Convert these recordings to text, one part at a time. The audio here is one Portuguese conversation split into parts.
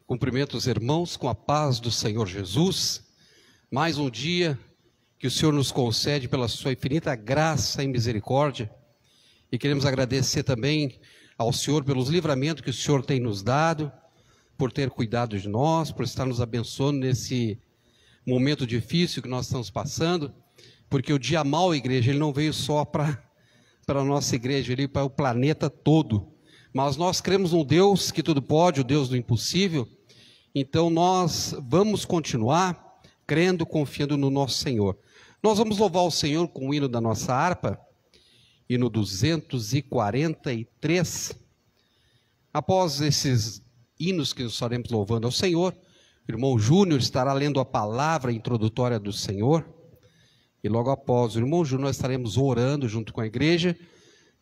Cumprimento os irmãos com a paz do Senhor Jesus. Mais um dia que o Senhor nos concede pela sua infinita graça e misericórdia. E queremos agradecer também ao Senhor pelos livramentos que o Senhor tem nos dado, por ter cuidado de nós, por estar nos abençoando nesse momento difícil que nós estamos passando. Porque o dia mau, igreja, ele não veio só para a nossa igreja, ele veio para o planeta todo. Mas nós cremos num Deus que tudo pode, o Deus do impossível. Então nós vamos continuar crendo, confiando no nosso Senhor. Nós vamos louvar o Senhor com o hino da nossa harpa, hino 243. Após esses hinos que nós estaremos louvando ao Senhor, o irmão Júnior estará lendo a palavra introdutória do Senhor. E logo após o irmão Júnior, nós estaremos orando junto com a igreja.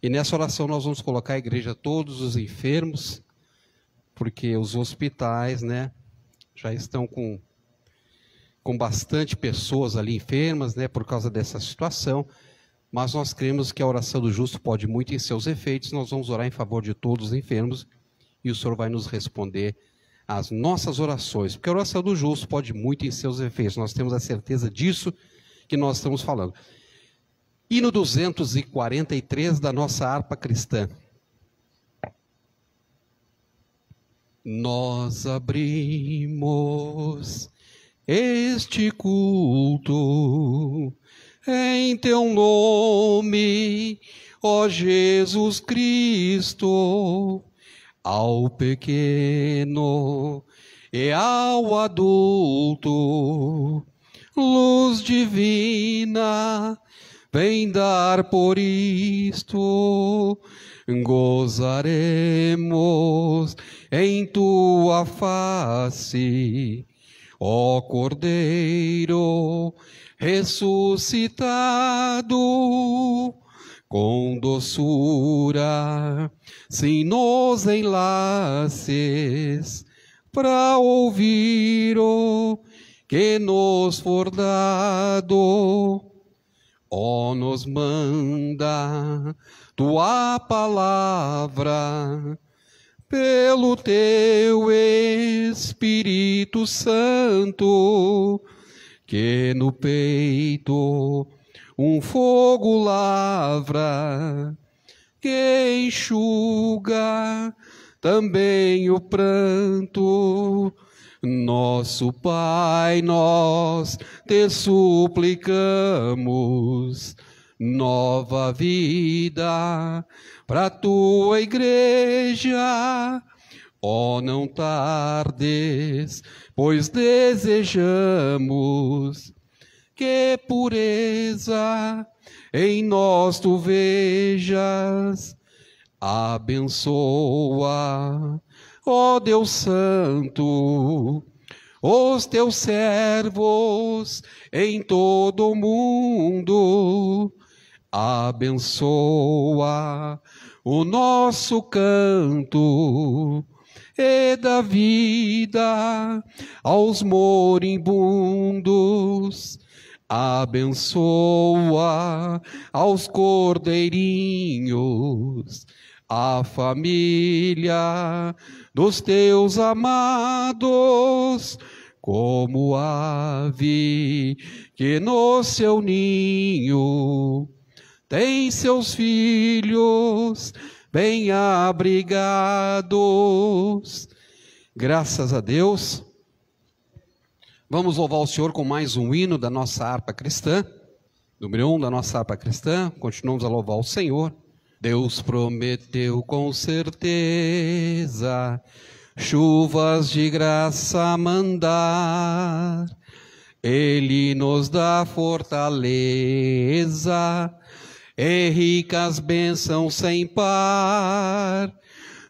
E nessa oração nós vamos colocar a igreja, todos os enfermos, porque os hospitais, já estão com bastante pessoas ali enfermas, por causa dessa situação. Mas nós cremos que a oração do justo pode muito em seus efeitos. Nós vamos orar em favor de todos os enfermos e o Senhor vai nos responder às nossas orações, porque a oração do justo pode muito em seus efeitos. Nós temos a certeza disso que nós estamos falando. Hino 243 da nossa harpa cristã. Nós abrimos este culto em teu nome, ó Jesus Cristo, ao pequeno e ao adulto, luz divina, vem dar por isto, gozaremos em tua face, ó Cordeiro ressuscitado, com doçura, sim nos enlaces, para ouvir o que nos for dado. Ó, nos manda tua palavra, pelo teu Espírito Santo, que no peito um fogo lavra, que enxuga também o pranto. Nosso Pai, nós te suplicamos nova vida para tua igreja. Ó, não tardes, pois desejamos que pureza em nós tu vejas. Abençoa, ó Deus Santo, os teus servos em todo o mundo. Abençoa o nosso canto e dá vida aos moribundos. Abençoa aos cordeirinhos, a família dos teus amados, como ave que no seu ninho tem seus filhos bem abrigados. Graças a Deus. Vamos louvar o Senhor com mais um hino da nossa harpa cristã, número 1 da nossa harpa cristã. Continuamos a louvar o Senhor. Deus prometeu com certeza chuvas de graça mandar. Ele nos dá fortaleza e ricas bênçãos sem par.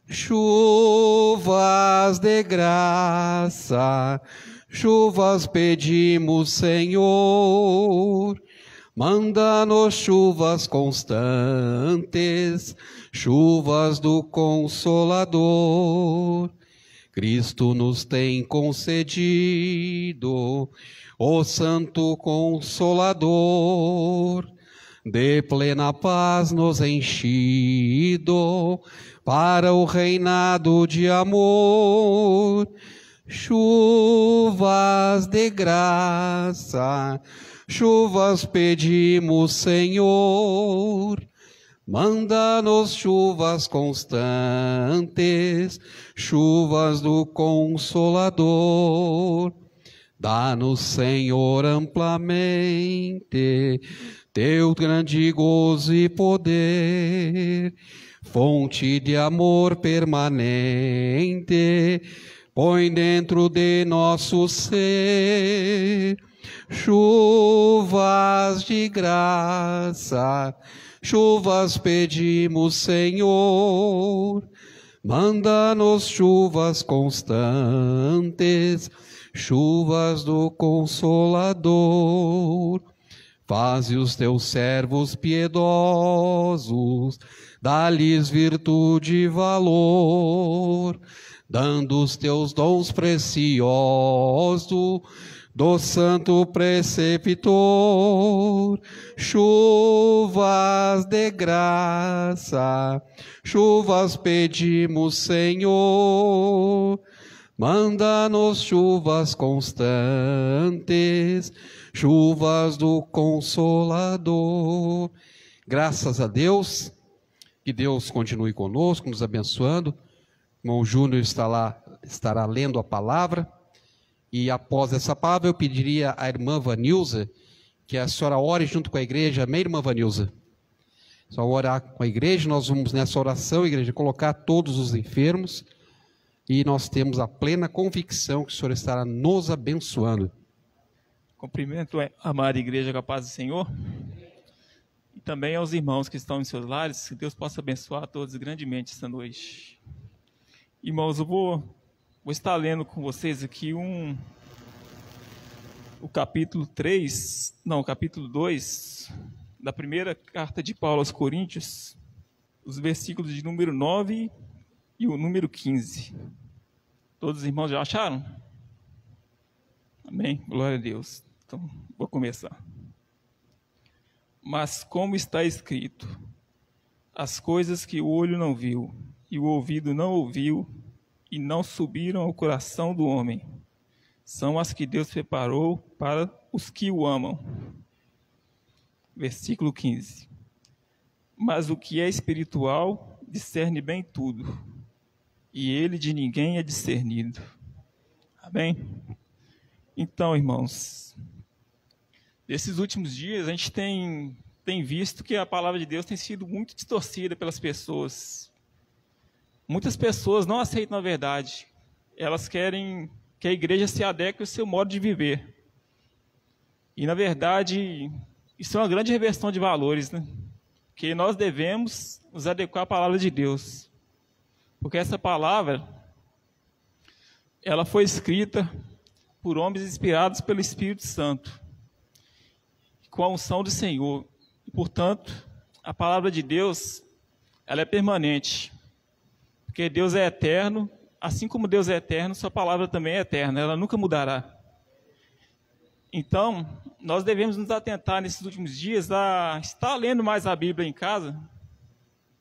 Chuvas de graça, chuvas pedimos, Senhor. Manda-nos chuvas constantes, chuvas do Consolador. Cristo nos tem concedido o Santo Consolador, de plena paz nos enchido para o reinado de amor. chuvas de graça, chuvas pedimos, Senhor. Manda-nos chuvas constantes, chuvas do Consolador. Dá-nos, Senhor, amplamente teu grande gozo e poder, fonte de amor permanente, põe dentro de nosso ser chuvas de graça, chuvas pedimos, Senhor. Manda-nos chuvas constantes, chuvas do Consolador. Faze os teus servos piedosos, dá-lhes virtude e valor, dando os teus dons preciosos do santo preceptor. Chuvas de graça, chuvas pedimos, Senhor. Manda-nos chuvas constantes, chuvas do Consolador. Graças a Deus, que Deus continue conosco, nos abençoando. O irmão Júnior estará lendo a palavra, e após essa palavra eu pediria à irmã Vanilza que a senhora ore junto com a igreja. Amém, irmã Vanilza? Só orar com a igreja. Nós vamos nessa oração, igreja, colocar todos os enfermos, e nós temos a plena convicção que o Senhor estará nos abençoando. Cumprimento a amada igreja com a paz do Senhor, e também aos irmãos que estão em seus lares, que Deus possa abençoar a todos grandemente esta noite. Irmãos, eu vou estar lendo com vocês aqui o capítulo 2 da primeira carta de Paulo aos Coríntios, os versículos de número 9 e o número 15. Todos os irmãos já acharam? Amém? Glória a Deus. Então, vou começar. Mas como está escrito, as coisas que o olho não viu e o ouvido não ouviu e não subiram ao coração do homem, são as que Deus preparou para os que o amam. Versículo 15. Mas o que é espiritual discerne bem tudo, e ele de ninguém é discernido. Amém? Então, irmãos, nesses últimos dias a gente tem visto que a palavra de Deus tem sido muito distorcida pelas pessoas. Muitas pessoas não aceitam a verdade. Elas querem que a igreja se adeque ao seu modo de viver. E, na verdade, isso é uma grande reversão de valores, né? Porque nós devemos nos adequar à palavra de Deus. Porque essa palavra, ela foi escrita por homens inspirados pelo Espírito Santo, com a unção do Senhor. E, portanto, a palavra de Deus, ela é permanente. Porque Deus é eterno, assim como Deus é eterno, sua palavra também é eterna, ela nunca mudará. Então, nós devemos nos atentar nesses últimos dias a estar lendo mais a Bíblia em casa,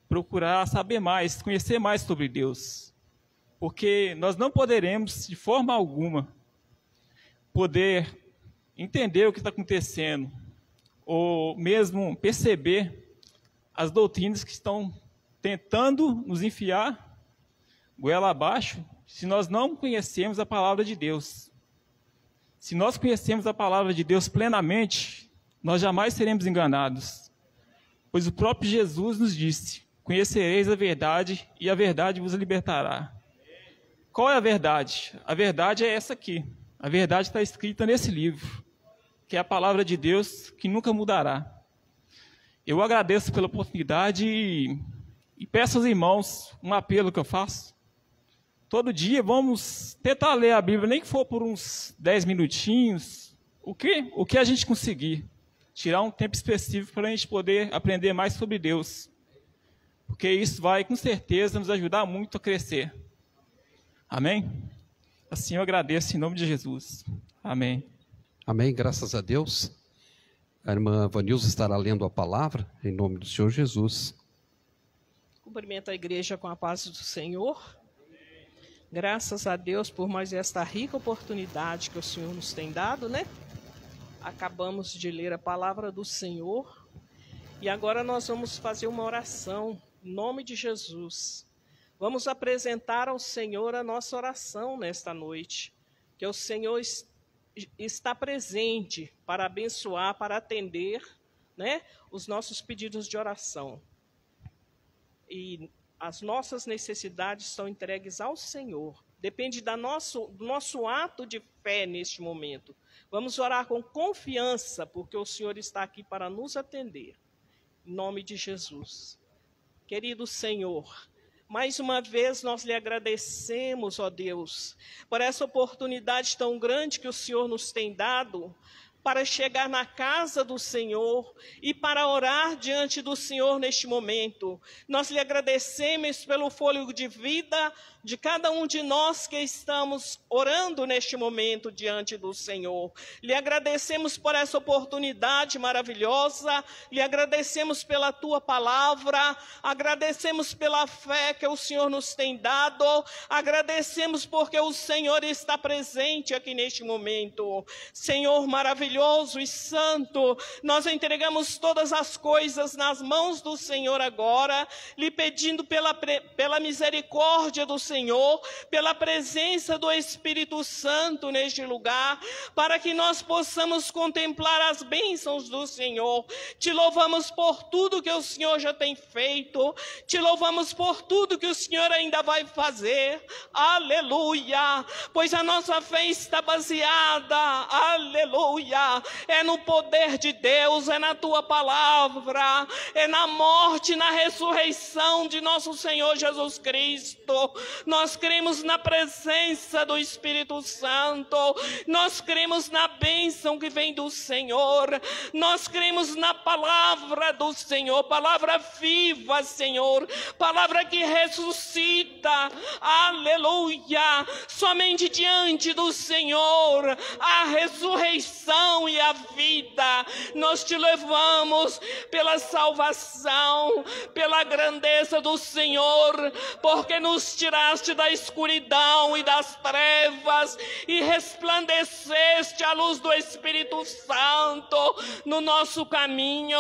procurar saber mais, conhecer mais sobre Deus. Porque nós não poderemos, de forma alguma, poder entender o que está acontecendo, ou mesmo perceber as doutrinas que estão tentando nos enfiar goela abaixo, se nós não conhecemos a palavra de Deus. Se nós conhecemos a palavra de Deus plenamente, nós jamais seremos enganados. Pois o próprio Jesus nos disse: conhecereis a verdade e a verdade vos libertará. Qual é a verdade? A verdade é essa aqui. A verdade está escrita nesse livro, que é a palavra de Deus, que nunca mudará. Eu agradeço pela oportunidade e peço aos irmãos um apelo que eu faço. Todo dia vamos tentar ler a Bíblia, nem que for por uns 10 minutinhos, o que a gente conseguir. Tirar um tempo específico para a gente poder aprender mais sobre Deus. Porque isso vai, com certeza, nos ajudar muito a crescer. Amém? Assim eu agradeço em nome de Jesus. Amém. Amém, graças a Deus. A irmã Vanilza estará lendo a palavra, em nome do Senhor Jesus. Cumprimento a igreja com a paz do Senhor. Graças a Deus por mais esta rica oportunidade que o Senhor nos tem dado, né? Acabamos de ler a palavra do Senhor e agora nós vamos fazer uma oração em nome de Jesus. Vamos apresentar ao Senhor a nossa oração nesta noite, que o Senhor está presente para abençoar, para atender, né, os nossos pedidos de oração. E as nossas necessidades são entregues ao Senhor. Depende do nosso ato de fé neste momento. Vamos orar com confiança, porque o Senhor está aqui para nos atender. Em nome de Jesus. Querido Senhor, mais uma vez nós lhe agradecemos, ó Deus, por essa oportunidade tão grande que o Senhor nos tem dado, para chegar na casa do Senhor e para orar diante do Senhor neste momento. Nós lhe agradecemos pelo fôlego de vida de cada um de nós que estamos orando neste momento diante do Senhor. Lhe agradecemos por essa oportunidade maravilhosa, lhe agradecemos pela tua palavra, agradecemos pela fé que o Senhor nos tem dado, agradecemos porque o Senhor está presente aqui neste momento. Senhor maravilhoso e santo, nós entregamos todas as coisas nas mãos do Senhor agora, lhe pedindo pela misericórdia do Senhor, pela presença do Espírito Santo neste lugar, para que nós possamos contemplar as bênçãos do Senhor. Te louvamos por tudo que o Senhor já tem feito, te louvamos por tudo que o Senhor ainda vai fazer, aleluia, pois a nossa fé está baseada, aleluia, é no poder de Deus, é na tua palavra, é na morte e na ressurreição de nosso Senhor Jesus Cristo. Nós cremos na presença do Espírito Santo, nós cremos na bênção que vem do Senhor, nós cremos na palavra do Senhor, palavra viva, Senhor, palavra que ressuscita, aleluia, somente diante do Senhor a ressurreição e a vida. Nós te levamos pela salvação, pela grandeza do Senhor, porque nos tiraste da escuridão e das trevas e resplandeceste a luz do Espírito Santo no nosso caminho.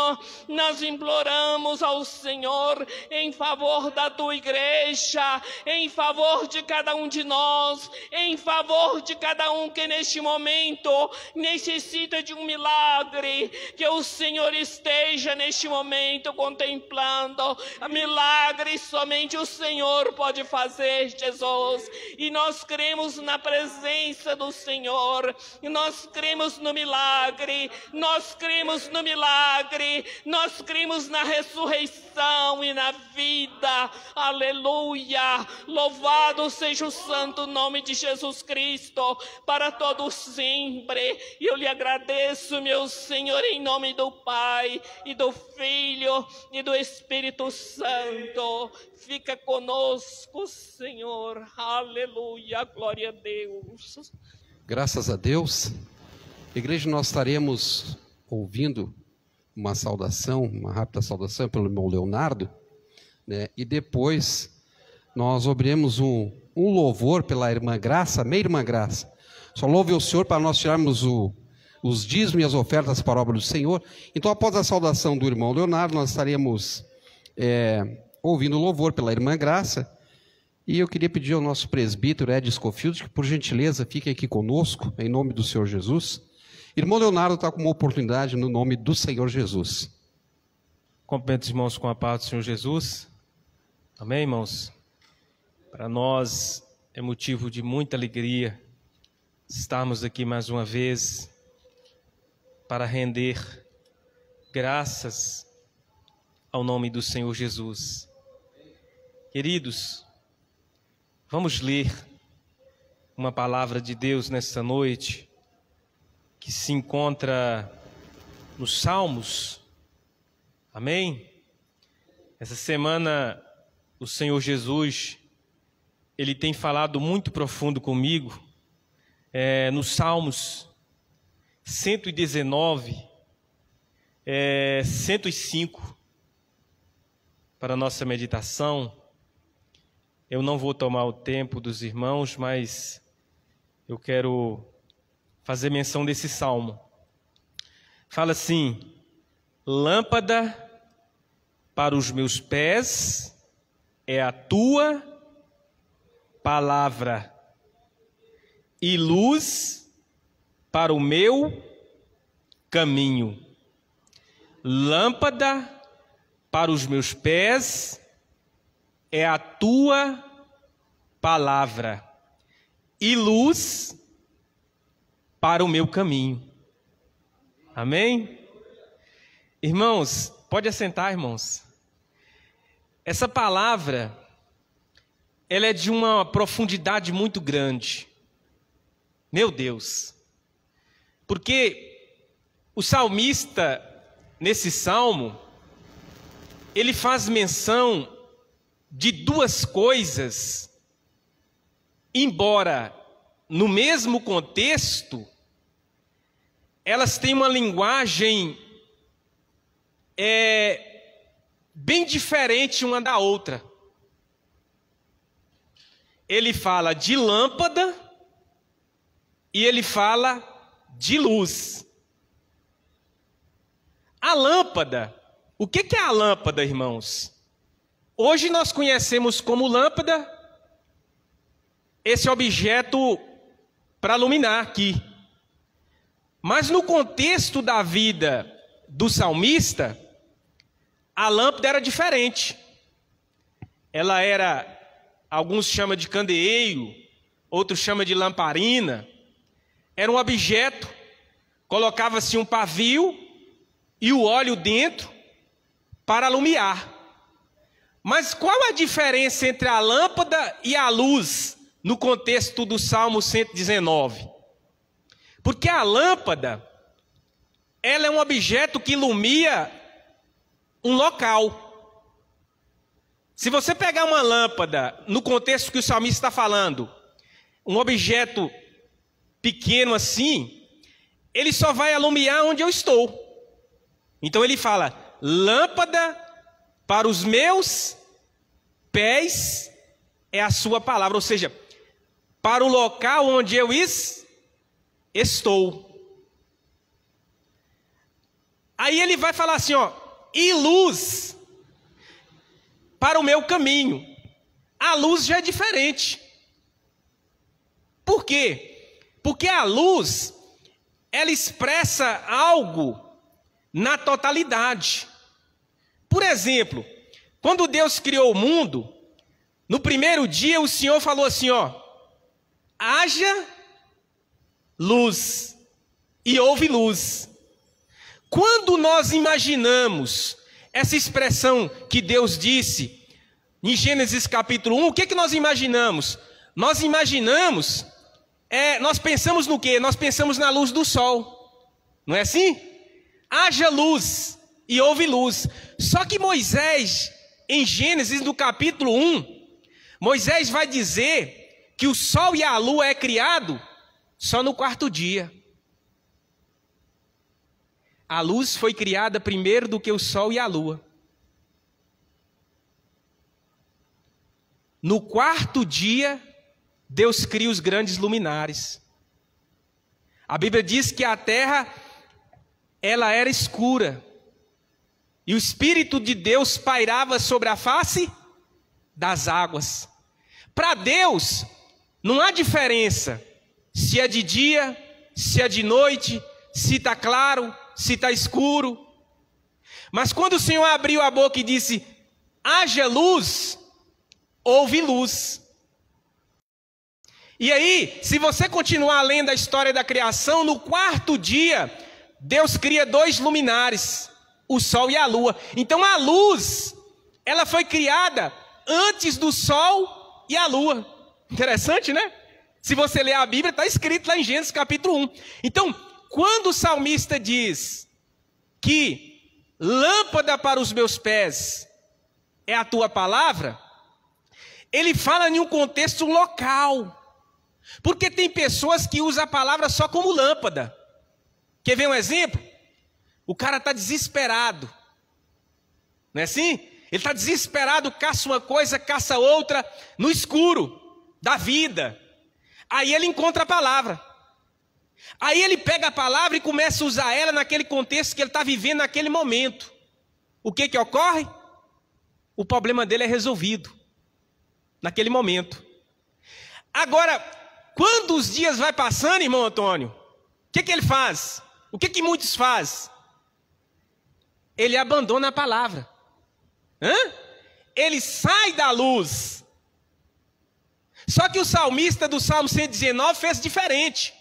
Nós imploramos ao Senhor em favor da tua igreja, em favor de cada um de nós, em favor de cada um que neste momento necessita de um milagre, que o Senhor esteja neste momento contemplando. Milagre somente o Senhor pode fazer, Jesus, e nós cremos na presença do Senhor, e nós cremos no milagre, nós cremos no milagre, nós cremos na ressurreição e na vida, aleluia, louvado seja o santo nome de Jesus Cristo, para todos sempre. E eu lhe agradeço, meu Senhor, em nome do Pai, e do Filho, e do Espírito Santo. Fica conosco, Senhor, aleluia, glória a Deus. Graças a Deus. Igreja, nós estaremos ouvindo uma saudação, uma rápida saudação pelo irmão Leonardo, né? E depois nós ouviremos um louvor pela irmã Graça, meia irmã Graça. Só louve o Senhor para nós tirarmos os dízimos e as ofertas para a obra do Senhor. Então, após a saudação do irmão Leonardo, nós estaremos ouvindo o louvor pela irmã Graça. E eu queria pedir ao nosso presbítero Ed Scofield que, por gentileza, fique aqui conosco, em nome do Senhor Jesus. Irmão Leonardo está com uma oportunidade no nome do Senhor Jesus. Cumprimento os irmãos com a paz do Senhor Jesus. Amém, irmãos? Para nós é motivo de muita alegria estarmos aqui mais uma vez para render graças ao nome do Senhor Jesus. Queridos, vamos ler uma palavra de Deus nesta noite que se encontra nos Salmos. Amém? Essa semana o Senhor Jesus, Ele tem falado muito profundo comigo, nos Salmos 119, 105, para a nossa meditação. Eu não vou tomar o tempo dos irmãos, mas eu quero fazer menção desse salmo. Fala assim: lâmpada para os meus pés é a tua palavra, e luz para o meu caminho. Lâmpada para os meus pés é a tua palavra, e luz para o meu caminho. Amém? Irmãos, pode assentar, irmãos. Essa palavra, ela é de uma profundidade muito grande. Meu Deus. Porque o salmista, nesse salmo, ele faz menção de duas coisas, embora no mesmo contexto, elas têm uma linguagem bem diferente uma da outra. Ele fala de lâmpada e ele fala de luz. A lâmpada, o que é a lâmpada, irmãos? Hoje nós conhecemos como lâmpada esse objeto para iluminar aqui. Mas no contexto da vida do salmista, a lâmpada era diferente. Ela era, alguns chamam de candeeiro, outros chamam de lamparina. Era um objeto, colocava-se um pavio e o óleo dentro para alumiar. Mas qual a diferença entre a lâmpada e a luz no contexto do Salmo 119? Porque a lâmpada, ela é um objeto que ilumina um local. Se você pegar uma lâmpada, no contexto que o salmista está falando, um objeto pequeno assim, ele só vai alumiar onde eu estou. Então ele fala, lâmpada para os meus pés é a sua palavra, ou seja, para o local onde eu estou. Aí ele vai falar assim, ó, e luz para o meu caminho. A luz já é diferente. Por quê? Porque a luz, ela expressa algo na totalidade. Por exemplo, quando Deus criou o mundo, no primeiro dia o Senhor falou assim, ó, haja luz, e houve luz. Quando nós imaginamos essa expressão que Deus disse em Gênesis capítulo 1, o que nós imaginamos? Nós imaginamos, nós pensamos no quê? Nós pensamos na luz do sol, não é assim? Haja luz, e houve luz. Só que Moisés, em Gênesis no capítulo 1, Moisés vai dizer que o sol e a lua é criado só no quarto dia. A luz foi criada primeiro do que o sol e a lua. No quarto dia, Deus cria os grandes luminares. A Bíblia diz que a terra, ela era escura. E o Espírito de Deus pairava sobre a face das águas. Para Deus, não há diferença se é de dia, se é de noite, se está claro, se está escuro. Mas quando o Senhor abriu a boca e disse, haja luz, houve luz. E aí, se você continuar lendo a história da criação, no quarto dia, Deus cria dois luminares, o sol e a lua. Então a luz, ela foi criada antes do sol e a lua. Interessante, né? Se você ler a Bíblia, está escrito lá em Gênesis capítulo 1. Então, quando o salmista diz que lâmpada para os meus pés é a tua palavra, ele fala em um contexto local. Porque tem pessoas que usam a palavra só como lâmpada. Quer ver um exemplo? O cara está desesperado. Não é assim? Ele está desesperado, caça uma coisa, caça outra, no escuro da vida. Aí ele encontra a palavra. Aí ele pega a palavra e começa a usar ela naquele contexto que ele está vivendo naquele momento. O que que ocorre? O problema dele é resolvido naquele momento. Agora, quando os dias vai passando, irmão Antônio, o que que ele faz? O que que muitos fazem? Ele abandona a palavra. Ele sai da luz. Só que o salmista do Salmo 119 fez diferente.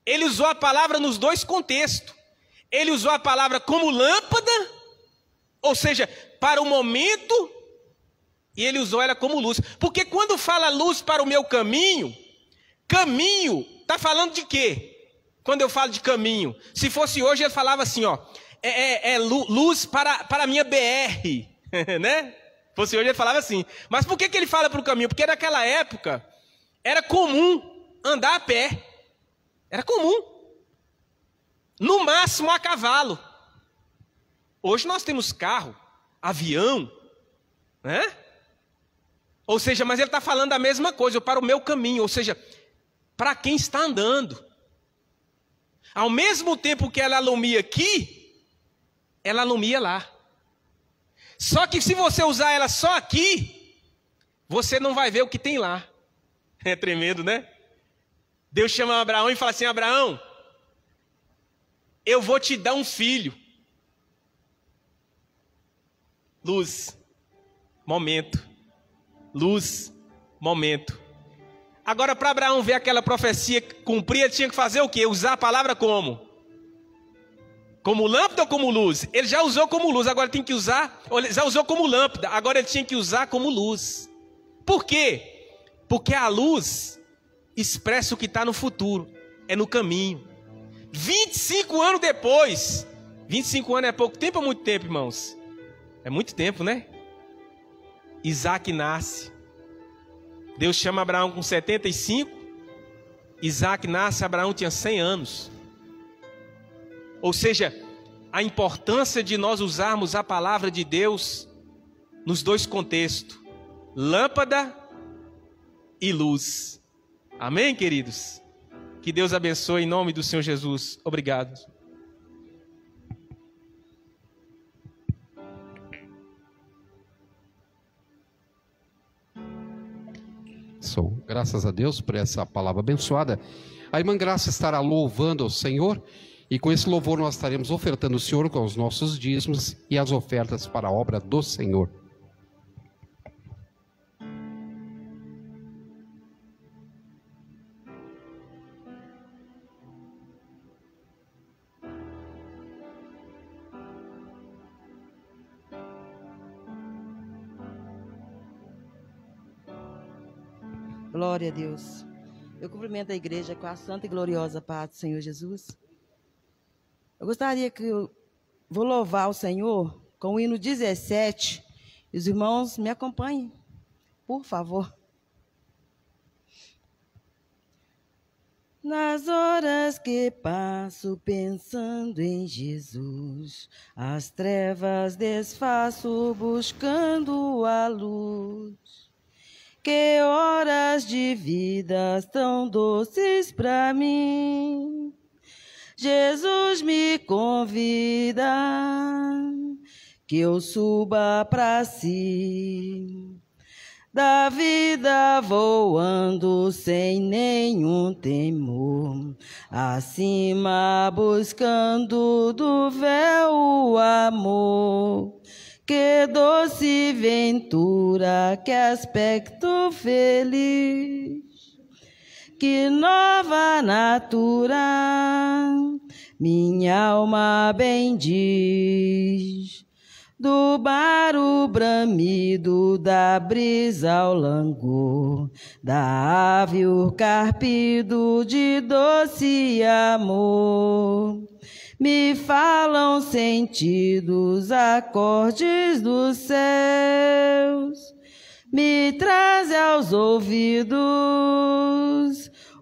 Ele usou a palavra nos dois contextos. Ele usou a palavra como lâmpada, ou seja, para o momento, e ele usou ela como luz. Porque quando fala luz para o meu caminho, caminho, está falando de quê? Quando eu falo de caminho, se fosse hoje ele falava assim, ó, luz para a minha BR, né? Se fosse hoje ele falava assim. Mas por que ele fala para o caminho? Porque naquela época era comum andar a pé. Era comum. No máximo a cavalo. Hoje nós temos carro, avião, né? Ou seja, mas ele está falando a mesma coisa, para o meu caminho, ou seja, para quem está andando. Ao mesmo tempo que ela alumia aqui, ela alumia lá. Só que se você usar ela só aqui, você não vai ver o que tem lá. É tremendo, né? Deus chama Abraão e fala assim, Abraão, eu vou te dar um filho. Luz, momento. Luz, momento. Agora, para Abraão ver aquela profecia cumprir, ele tinha que fazer o quê? Usar a palavra como? Como lâmpada ou como luz? Ele já usou como luz, agora tem que usar... Ele já usou como lâmpada, agora ele tinha que usar como luz. Por quê? Porque a luz expressa o que está no futuro, é no caminho. 25 anos depois, 25 anos é pouco tempo ou muito tempo, irmãos? É muito tempo, né? Isaac nasce. Deus chama Abraão com 75. Isaac nasce, Abraão tinha 100 anos. Ou seja, a importância de nós usarmos a palavra de Deus nos dois contextos. Lâmpada e luz. Amém, queridos? Que Deus abençoe em nome do Senhor Jesus. Obrigado. Graças a Deus por essa palavra abençoada. A irmã Graça estará louvando ao Senhor, e com esse louvor nós estaremos ofertando ao Senhor com os nossos dízimos e as ofertas para a obra do Senhor. Glória a Deus. Eu cumprimento a igreja com a santa e gloriosa paz do Senhor Jesus. Eu gostaria que eu vou louvar o Senhor com o hino 17. E os irmãos me acompanhem, por favor. Nas horas que passo pensando em Jesus, as trevas desfaço buscando a luz. Que horas de vida tão doces para mim. Jesus me convida que eu suba para si. Da vida voando sem nenhum temor, acima buscando do véu o amor. Que doce ventura, que aspecto feliz, que nova natura, minha alma bendiz. Do bar o bramido, da brisa ao langor, da ave o carpido de doce amor. Me falam sentidos, acordes dos céus, me traz aos ouvidos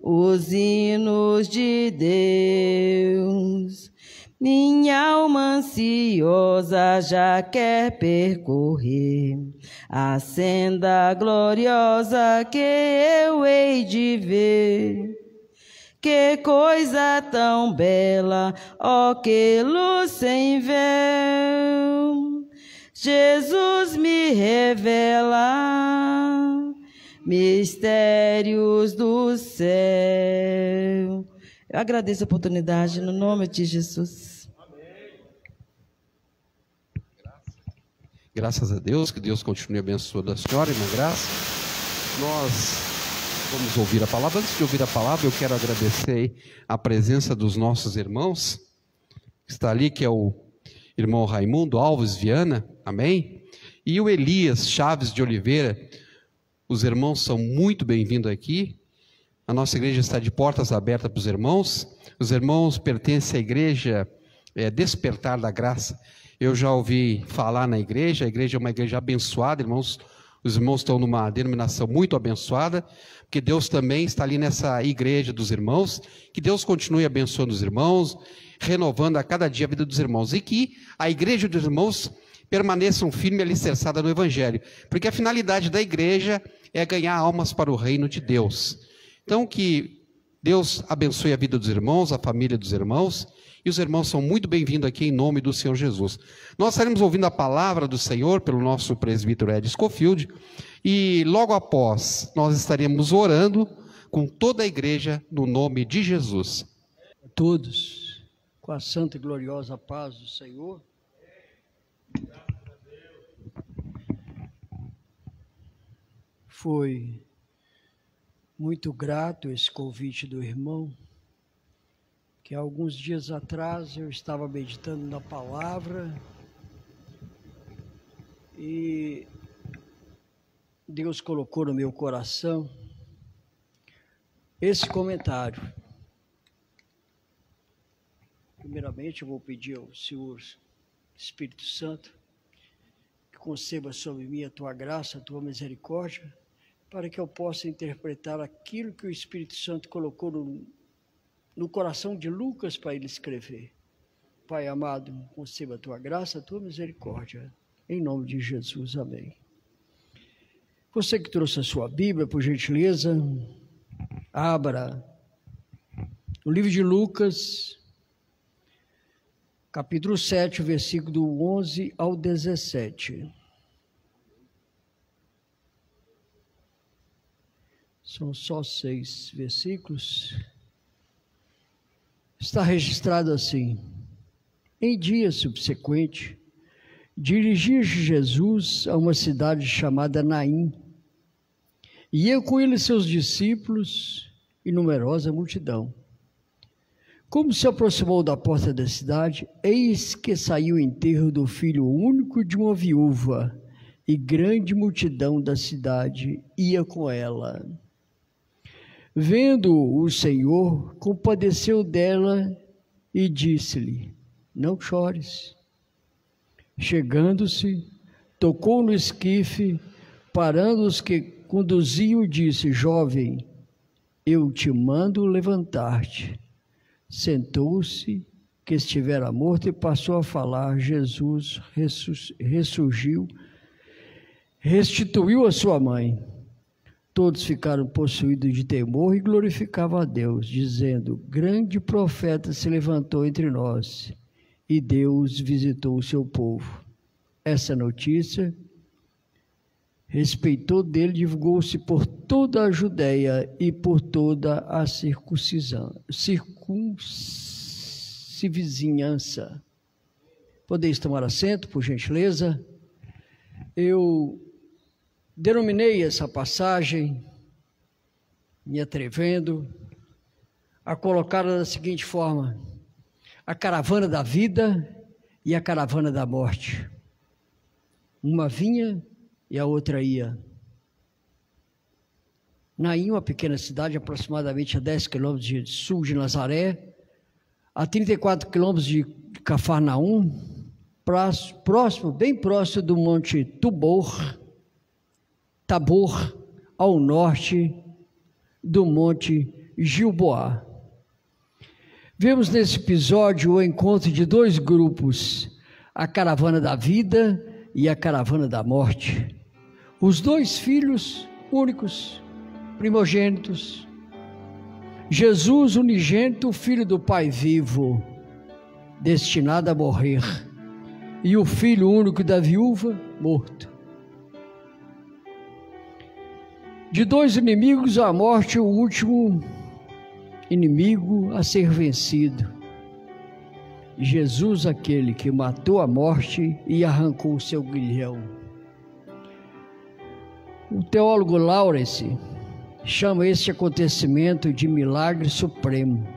os hinos de Deus. Minha alma ansiosa já quer percorrer a senda gloriosa que eu hei de ver. Que coisa tão bela, ó que luz sem véu, Jesus me revela mistérios do céu. Eu agradeço a oportunidade no nome de Jesus. Graças a Deus, que Deus continue abençoando a senhora, irmã Graça. Nós vamos ouvir a palavra. Antes de ouvir a palavra, eu quero agradecer a presença dos nossos irmãos, que está ali, que é o irmão Raimundo Alves Viana, amém? E o Elias Chaves de Oliveira. Os irmãos são muito bem-vindos aqui. A nossa igreja está de portas abertas para os irmãos. Os irmãos pertencem à igreja Despertar da Graça. Eu já ouvi falar na igreja, a igreja é uma igreja abençoada, irmãos. Os irmãos estão numa denominação muito abençoada, porque Deus também está ali nessa igreja dos irmãos. Que Deus continue abençoando os irmãos, renovando a cada dia a vida dos irmãos. E que a igreja dos irmãos permaneçam firme e alicerçada no Evangelho. Porque a finalidade da igreja é ganhar almas para o reino de Deus. Então, que Deus abençoe a vida dos irmãos, a família dos irmãos, e os irmãos são muito bem-vindos aqui em nome do Senhor Jesus. Nós estaremos ouvindo a palavra do Senhor pelo nosso presbítero Ed Scofield, e logo após nós estaremos orando com toda a igreja no nome de Jesus. A todos, com a santa e gloriosa paz do Senhor. Foi muito grato esse convite do irmão, que há alguns dias atrás eu estava meditando na palavra e Deus colocou no meu coração esse comentário. Primeiramente, eu vou pedir ao Senhor Espírito Santo que conceba sobre mim a tua graça, a tua misericórdia, para que eu possa interpretar aquilo que o Espírito Santo colocou no coração de Lucas para ele escrever. Pai amado, conceba a tua graça, a tua misericórdia. Em nome de Jesus, amém. Você que trouxe a sua Bíblia, por gentileza, abra o livro de Lucas, capítulo 7, versículo do 11 ao 17. São só 6 versículos. Está registrado assim: em dia subsequente, dirigia-se Jesus a uma cidade chamada Naim. Ia com ele seus discípulos e numerosa multidão. Como se aproximou da porta da cidade, eis que saiu o enterro do filho único de uma viúva, e grande multidão da cidade ia com ela. Vendo o Senhor, compadeceu dela e disse-lhe: não chores. Chegando-se, tocou no esquife, parando os que conduziam, disse: jovem, eu te mando levantar-te. Sentou-se, que estivera morto, e passou a falar. Jesus ressurgiu, restituiu a sua mãe. Todos ficaram possuídos de temor e glorificavam a Deus, dizendo: grande profeta se levantou entre nós, e Deus visitou o seu povo. Essa notícia respeitou dele, divulgou-se por toda a Judéia e por toda a circunvizinhança. Podeis tomar assento, por gentileza. Eu denominei essa passagem, me atrevendo a colocá-la da seguinte forma: a caravana da vida e a caravana da morte. Uma vinha e a outra ia. Naim, uma pequena cidade aproximadamente a 10 quilômetros de sul de Nazaré, a 34 quilômetros de Cafarnaum, bem próximo do Monte Tabor, ao norte do Monte Gilboá. Vemos nesse episódio o encontro de dois grupos, a caravana da vida e a caravana da morte. Os dois filhos únicos, primogênitos. Jesus unigênito, filho do Pai vivo, destinado a morrer. E o filho único da viúva, morto. De dois inimigos, a morte, o último inimigo a ser vencido. Jesus, aquele que matou a morte e arrancou o seu grilhão. O teólogo Lawrence chama este acontecimento de milagre supremo,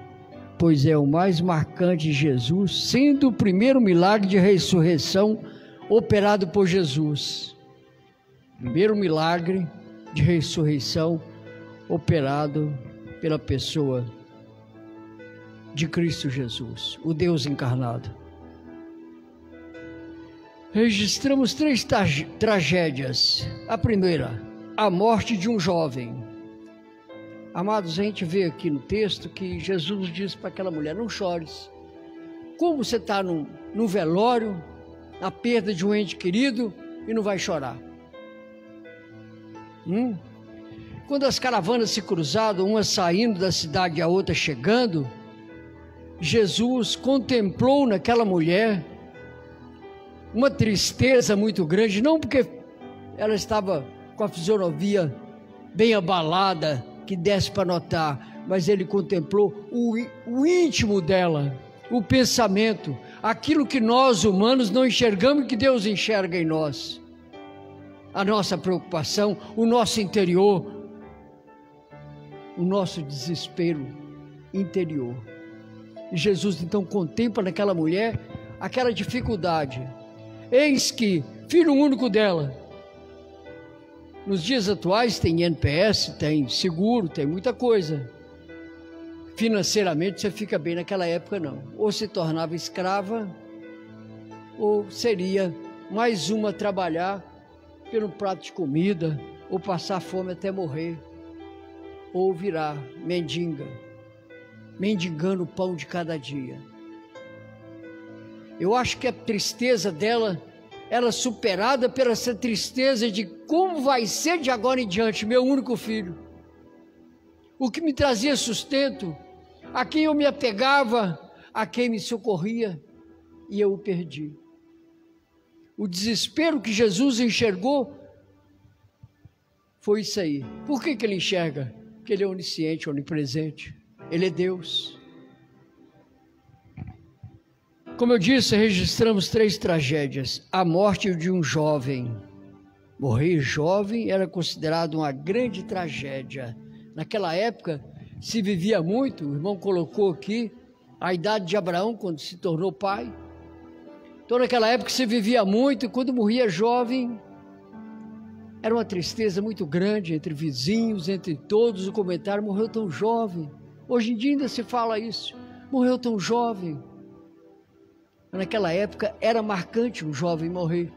pois é o mais marcante de Jesus, sendo o primeiro milagre de ressurreição operado por Jesus. Primeiro milagre de ressurreição operado pela pessoa de Cristo Jesus, o Deus encarnado. Registramos três tragédias. A primeira, a morte de um jovem. Amados, a gente vê aqui no texto que Jesus diz para aquela mulher: não chores. Como você está num velório, na perda de um ente querido, e não vai chorar? Quando as caravanas se cruzaram, uma saindo da cidade e a outra chegando, Jesus contemplou naquela mulher uma tristeza muito grande, não porque ela estava com a fisionomia bem abalada, que desse para notar, mas ele contemplou o íntimo dela, o pensamento, aquilo que nós humanos não enxergamos e que Deus enxerga em nós. A nossa preocupação, o nosso interior, o nosso desespero interior. E Jesus então contempla naquela mulher aquela dificuldade. Eis que, filho único dela, nos dias atuais tem NPS, tem seguro, tem muita coisa. Financeiramente você fica bem, naquela época não. Ou se tornava escrava, ou seria mais uma a trabalhar pelo prato de comida, ou passar fome até morrer, ou virar mendiga, mendigando o pão de cada dia. Eu acho que a tristeza dela era superada pela essa tristeza de como vai ser de agora em diante, meu único filho. O que me trazia sustento, a quem eu me apegava, a quem me socorria, e eu o perdi. O desespero que Jesus enxergou foi isso aí. Por que ele enxerga? Porque ele é onisciente, onipresente. Ele é Deus. Como eu disse, registramos três tragédias. A morte de um jovem. Morrer jovem era considerado uma grande tragédia. Naquela época se vivia muito, o irmão colocou aqui, a idade de Abraão quando se tornou pai. Então naquela época se vivia muito, e quando morria jovem, era uma tristeza muito grande entre vizinhos, entre todos. O comentário: morreu tão jovem. Hoje em dia ainda se fala isso, morreu tão jovem. Mas naquela época era marcante um jovem morrer.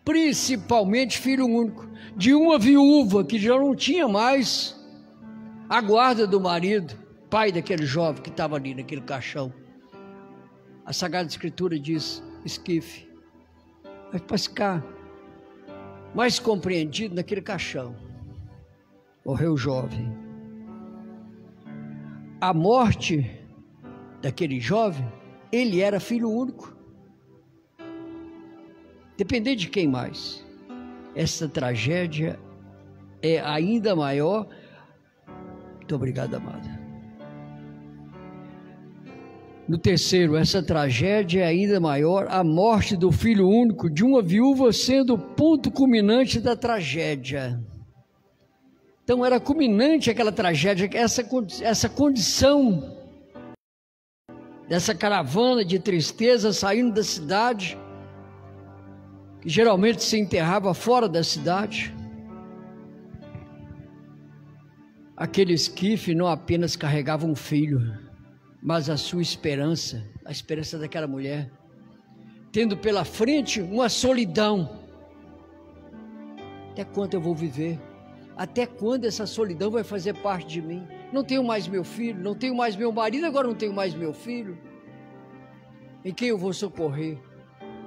Principalmente filho único, de uma viúva que já não tinha mais a guarda do marido, pai daquele jovem que estava ali naquele caixão. A Sagrada Escritura diz: esquife, vai para ficar mais compreendido naquele caixão. Morreu o jovem. A morte daquele jovem, ele era filho único. Depender de quem mais? Essa tragédia é ainda maior. Muito obrigado, amada. No terceiro, essa tragédia é ainda maior, a morte do filho único de uma viúva sendo o ponto culminante da tragédia. Então era culminante aquela tragédia, essa condição dessa caravana de tristeza saindo da cidade, que geralmente se enterrava fora da cidade. Aquele esquife não apenas carregava um filho, mas a sua esperança, a esperança daquela mulher, tendo pela frente uma solidão. Até quando eu vou viver? Até quando essa solidão vai fazer parte de mim? Não tenho mais meu filho, não tenho mais meu marido, agora não tenho mais meu filho. Em quem eu vou socorrer?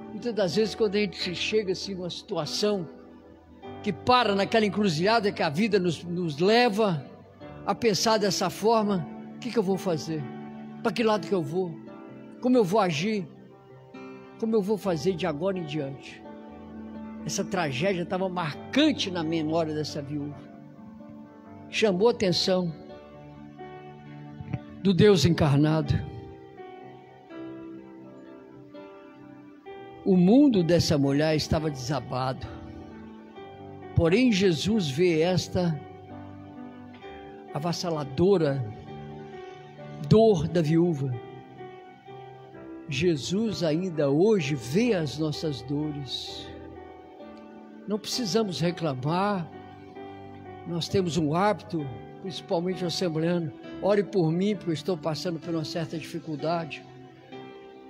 Muitas das vezes, quando a gente chega assim numa situação que para naquela encruzilhada que a vida nos leva a pensar dessa forma, o que eu vou fazer? Para que lado que eu vou? Como eu vou agir? Como eu vou fazer de agora em diante? Essa tragédia estava marcante na memória dessa viúva. Chamou a atenção do Deus encarnado. O mundo dessa mulher estava desabado. Porém, Jesus vê esta avassaladora dor da viúva. Jesus ainda hoje vê as nossas dores. Não precisamos reclamar. Nós temos um hábito, principalmente o assembleano, ore por mim, porque eu estou passando por uma certa dificuldade.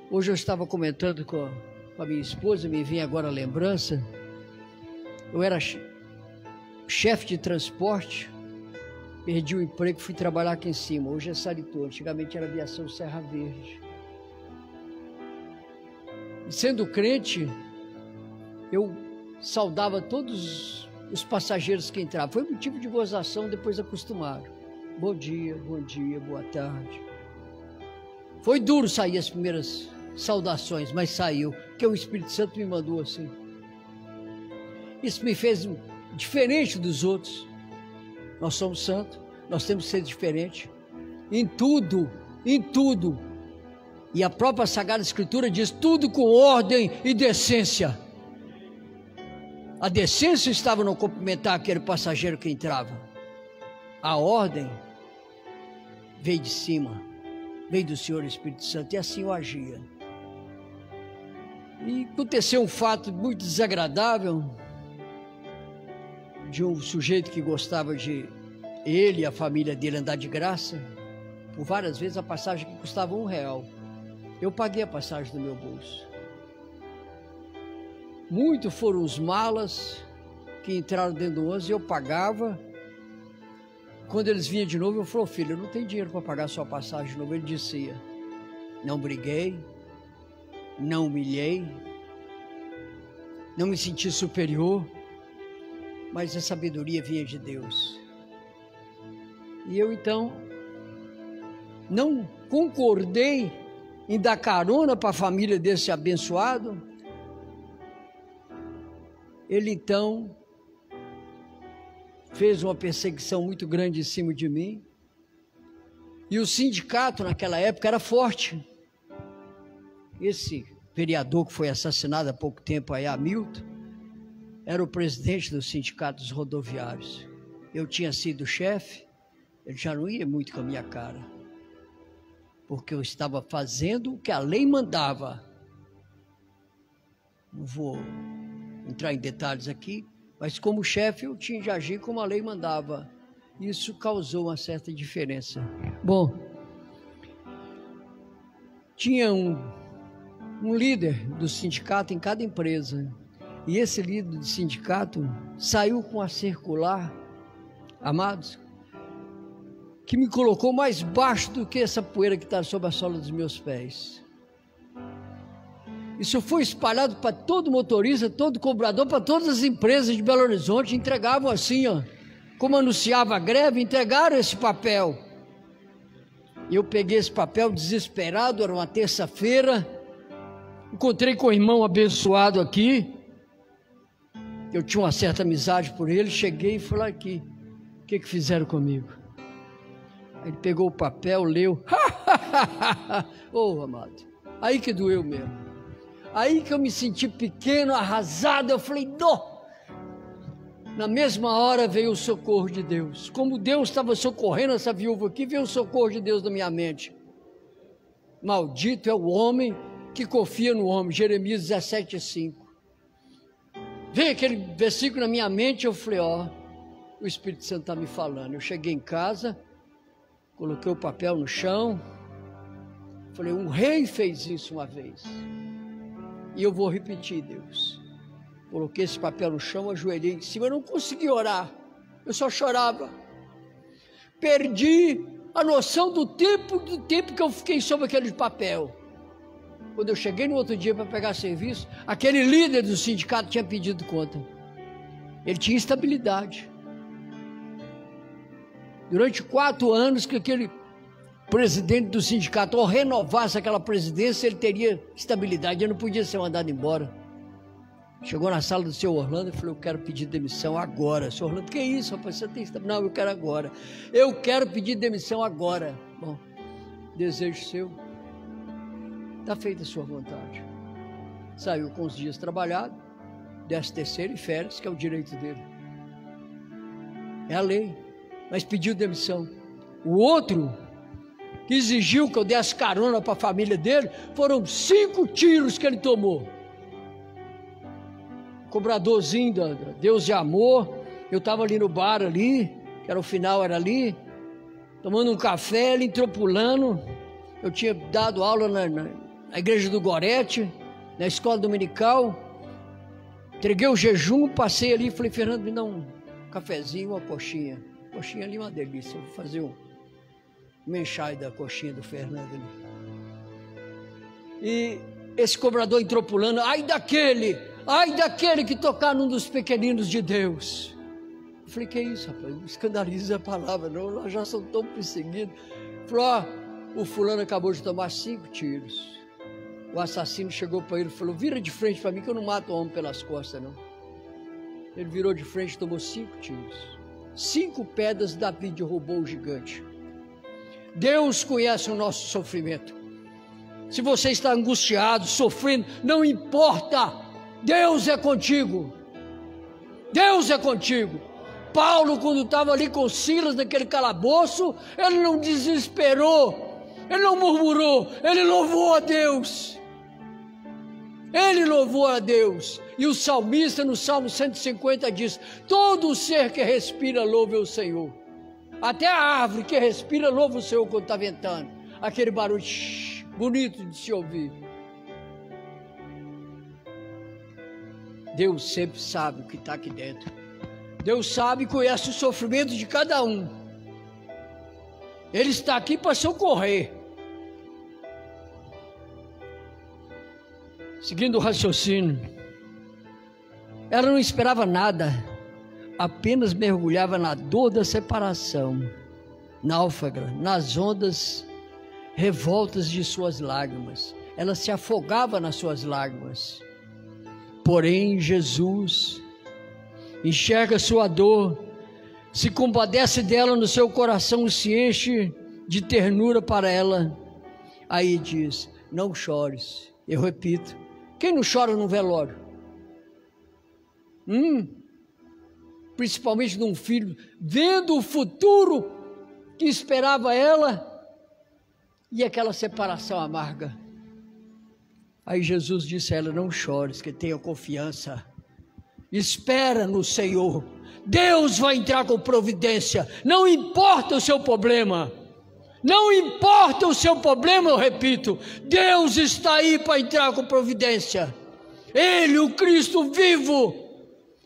Hoje eu estava comentando com a minha esposa, me vem agora a lembrança. Eu era chefe de transporte, perdi o emprego, fui trabalhar aqui em cima. Hoje é Saritor, antigamente era aviação Serra Verde. E sendo crente, eu saudava todos os passageiros que entravam. Foi motivo de gozação, depois acostumaram. Bom dia, boa tarde. Foi duro sair as primeiras saudações, mas saiu, porque o Espírito Santo me mandou assim. Isso me fez diferente dos outros. Nós somos santos, nós temos que ser diferentes em tudo. E a própria Sagrada Escritura diz tudo com ordem e decência. A decência estava no cumprimentar aquele passageiro que entrava. A ordem veio de cima, veio do Senhor Espírito Santo, e assim eu agia. E aconteceu um fato muito desagradável de um sujeito que gostava de ele e a família dele andar de graça. Por várias vezes a passagem que custava R$1. Eu paguei a passagem do meu bolso. Muitos foram os malas que entraram dentro do ônibus e eu pagava. Quando eles vinham de novo, eu falei: filho, eu não tenho dinheiro para pagar a sua passagem de novo. Ele dizia: não briguei, não humilhei, não me senti superior, mas a sabedoria vinha de Deus. E eu então não concordei em dar carona para a família desse abençoado. Ele então fez uma perseguição muito grande em cima de mim. E o sindicato naquela época era forte. Esse vereador que foi assassinado há pouco tempo aí, Hamilton, era o presidente dos sindicatos rodoviários. Eu tinha sido chefe, ele já não ia muito com a minha cara, porque eu estava fazendo o que a lei mandava. Não vou entrar em detalhes aqui, mas como chefe eu tinha de agir como a lei mandava. Isso causou uma certa diferença. Bom, tinha um líder do sindicato em cada empresa, e esse líder do sindicato saiu com a circular, amados, que me colocou mais baixo do que essa poeira que está sob a sola dos meus pés. Isso foi espalhado para todo motorista, todo cobrador, para todas as empresas de Belo Horizonte. Entregavam assim, ó, como anunciava a greve, entregaram esse papel. E eu peguei esse papel desesperado, era uma terça-feira, encontrei com o irmão abençoado aqui, eu tinha uma certa amizade por ele, cheguei e falei: aqui, o que fizeram comigo? Ele pegou o papel, leu, amado, aí que doeu mesmo. Aí que eu me senti pequeno, arrasado, eu falei: não! Na mesma hora veio o socorro de Deus. Como Deus estava socorrendo essa viúva aqui, veio o socorro de Deus na minha mente. Maldito é o homem que confia no homem. Jeremias 17:5. Veio aquele versículo na minha mente, eu falei: ó, o Espírito Santo está me falando. Eu cheguei em casa, coloquei o papel no chão, falei: um rei fez isso uma vez. E eu vou repetir, Deus. Coloquei esse papel no chão, ajoelhei em cima, eu não consegui orar, eu só chorava. perdi a noção do tempo que eu fiquei sobre aquele papel. Quando eu cheguei no outro dia para pegar serviço, aquele líder do sindicato tinha pedido conta. Ele tinha estabilidade. Durante 4 anos que aquele presidente do sindicato, ao renovasse aquela presidência, ele teria estabilidade, ele não podia ser mandado embora. Chegou na sala do seu Orlando e falou: eu quero pedir demissão agora. Seu Orlando: que isso, rapaz, você tem estabilidade? Não, eu quero agora. Eu quero pedir demissão agora. Bom, desejo seu, está feita a sua vontade. Saiu com os dias trabalhados, 13º e férias, que é o direito dele. É a lei, mas pediu demissão. O outro, que exigiu que eu desse carona para a família dele, foram 5 tiros que ele tomou. Cobradorzinho da Deus de Amor, eu estava ali no bar ali, que era o final, era ali, tomando um café, ele entrou pulando. Eu tinha dado aula na igreja do Gorete, na escola dominical, entreguei o jejum, passei ali e falei: Fernando, me dá um cafezinho, uma coxinha. Coxinha ali é uma delícia, eu vou fazer um menchai da coxinha do Fernando ali. E esse cobrador entrou pulando: ai daquele que tocar num dos pequeninos de Deus. Eu falei: que isso, rapaz, não escandaliza a palavra não, nós já somos tão perseguidos. Falou: o fulano acabou de tomar 5 tiros. O assassino chegou para ele e falou: vira de frente para mim que eu não mato o homem pelas costas não. Ele virou de frente e tomou 5 tiros. 5 pedras Davi derrubou o gigante. Deus conhece o nosso sofrimento. Se você está angustiado, sofrendo, não importa, Deus é contigo. Deus é contigo. Paulo, quando estava ali com Silas naquele calabouço, ele não desesperou, ele não murmurou, ele louvou a Deus. Ele louvou a Deus. E o salmista no Salmo 150 diz: todo ser que respira louve o Senhor. Até a árvore que respira louva o Senhor quando está ventando. Aquele barulho bonito de se ouvir. Deus sempre sabe o que está aqui dentro. Deus sabe e conhece o sofrimento de cada um. Ele está aqui para socorrer. Seguindo o raciocínio, ela não esperava nada, apenas mergulhava na dor da separação, náufraga, nas ondas revoltas de suas lágrimas. Ela se afogava nas suas lágrimas. Porém, Jesus enxerga sua dor, se compadece dela no seu coração e se enche de ternura para ela. Aí diz: não chores. Eu repito, quem não chora no velório? Principalmente de um filho, vendo o futuro que esperava ela e aquela separação amarga. Aí Jesus disse a ela: não chores, que tenha confiança, espera no Senhor, Deus vai entrar com providência, não importa o seu problema, não importa o seu problema, eu repito, Deus está aí para entrar com providência. Ele, o Cristo vivo,